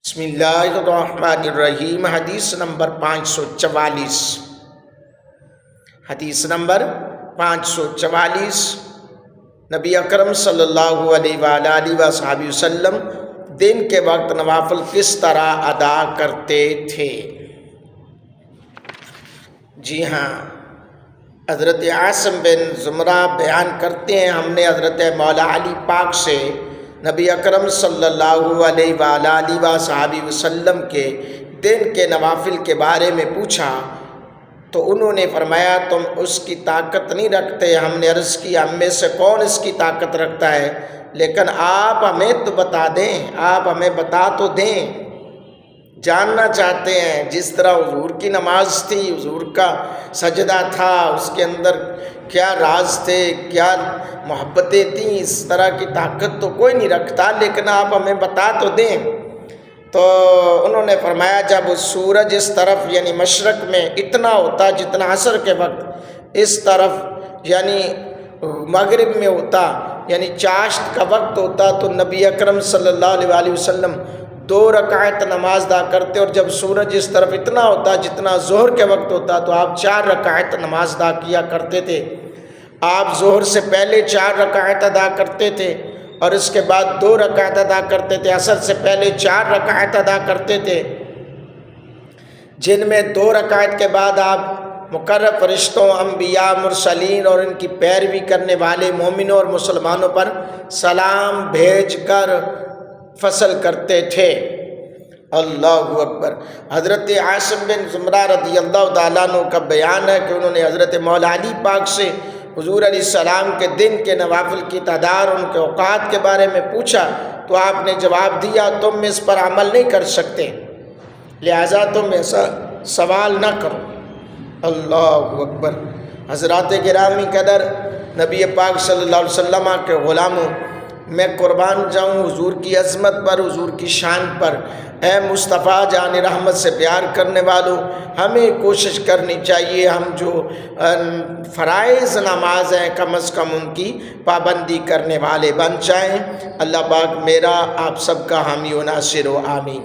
بسم اللہ الرحمن الرحیم۔ حدیث نمبر 544، حدیث نمبر 544۔ نبی اکرم صلی اللہ علیہ وآلہ وصحبہ وسلم دن کے وقت نوافل کس طرح ادا کرتے تھے؟ جی ہاں، حضرت عاصم بن زمرہ بیان کرتے ہیں، ہم نے حضرت مولا علی پاک سے نبی اکرم صلی اللہ علیہ وآلہ وصحبہ وسلم کے دن کے نوافل کے بارے میں پوچھا تو انہوں نے فرمایا تم اس کی طاقت نہیں رکھتے۔ ہم نے عرض کی ہم میں سے کون اس کی طاقت رکھتا ہے، لیکن آپ ہمیں تو بتا دیں، آپ ہمیں بتا تو دیں، جاننا چاہتے ہیں۔ جس طرح حضور کی نماز تھی، حضور کا سجدہ تھا، اس کے اندر کیا راز تھے، کیا محبتیں تھیں، اس طرح کی طاقت تو کوئی نہیں رکھتا، لیکن آپ ہمیں بتا تو دیں۔ تو انہوں نے فرمایا جب سورج اس طرف یعنی مشرق میں اتنا ہوتا جتنا عصر کے وقت اس طرف یعنی مغرب میں ہوتا، یعنی چاشت کا وقت ہوتا، تو نبی اکرم صلی اللہ علیہ وآلہ وسلم 2 رکعت نماز ادا کرتے، اور جب سورج اس طرف اتنا ہوتا جتنا ظہر کے وقت ہوتا تو آپ 4 رکعت نماز ادا کیا کرتے تھے۔ آپ ظہر سے پہلے 4 رکعت ادا کرتے تھے اور اس کے بعد 2 رکعت ادا کرتے تھے، عصر سے پہلے 4 رکعت ادا کرتے تھے، جن میں 2 رکعت کے بعد آپ مقرب فرشتوں، انبیاء، مرسلین اور ان کی پیروی کرنے والے مومنوں اور مسلمانوں پر سلام بھیج کر فصل کرتے تھے۔ اللہ اکبر۔ حضرت عاصم بن زمرہ رضی اللہ تعالیٰ عنہ کا بیان ہے کہ انہوں نے حضرت مولا علی پاک سے حضور علیہ السلام کے دن کے نوافل کی تعداد اور ان کے اوقات کے بارے میں پوچھا تو آپ نے جواب دیا تم اس پر عمل نہیں کر سکتے، لہٰذا تم ایسا سوال نہ کرو۔ اللہ اکبر۔ حضرات گرامی قدر، نبی پاک صلی اللہ علیہ وسلم کے غلاموں، میں قربان جاؤں حضور کی عظمت پر، حضور کی شان پر۔ اے مصطفیٰ جان رحمت سے پیار کرنے والوں، ہمیں کوشش کرنی چاہیے ہم جو فرائض نماز ہیں کم از کم ان کی پابندی کرنے والے بن جائیں۔ اللہ پاک میرا آپ سب کا حامی و ناصر و آمین۔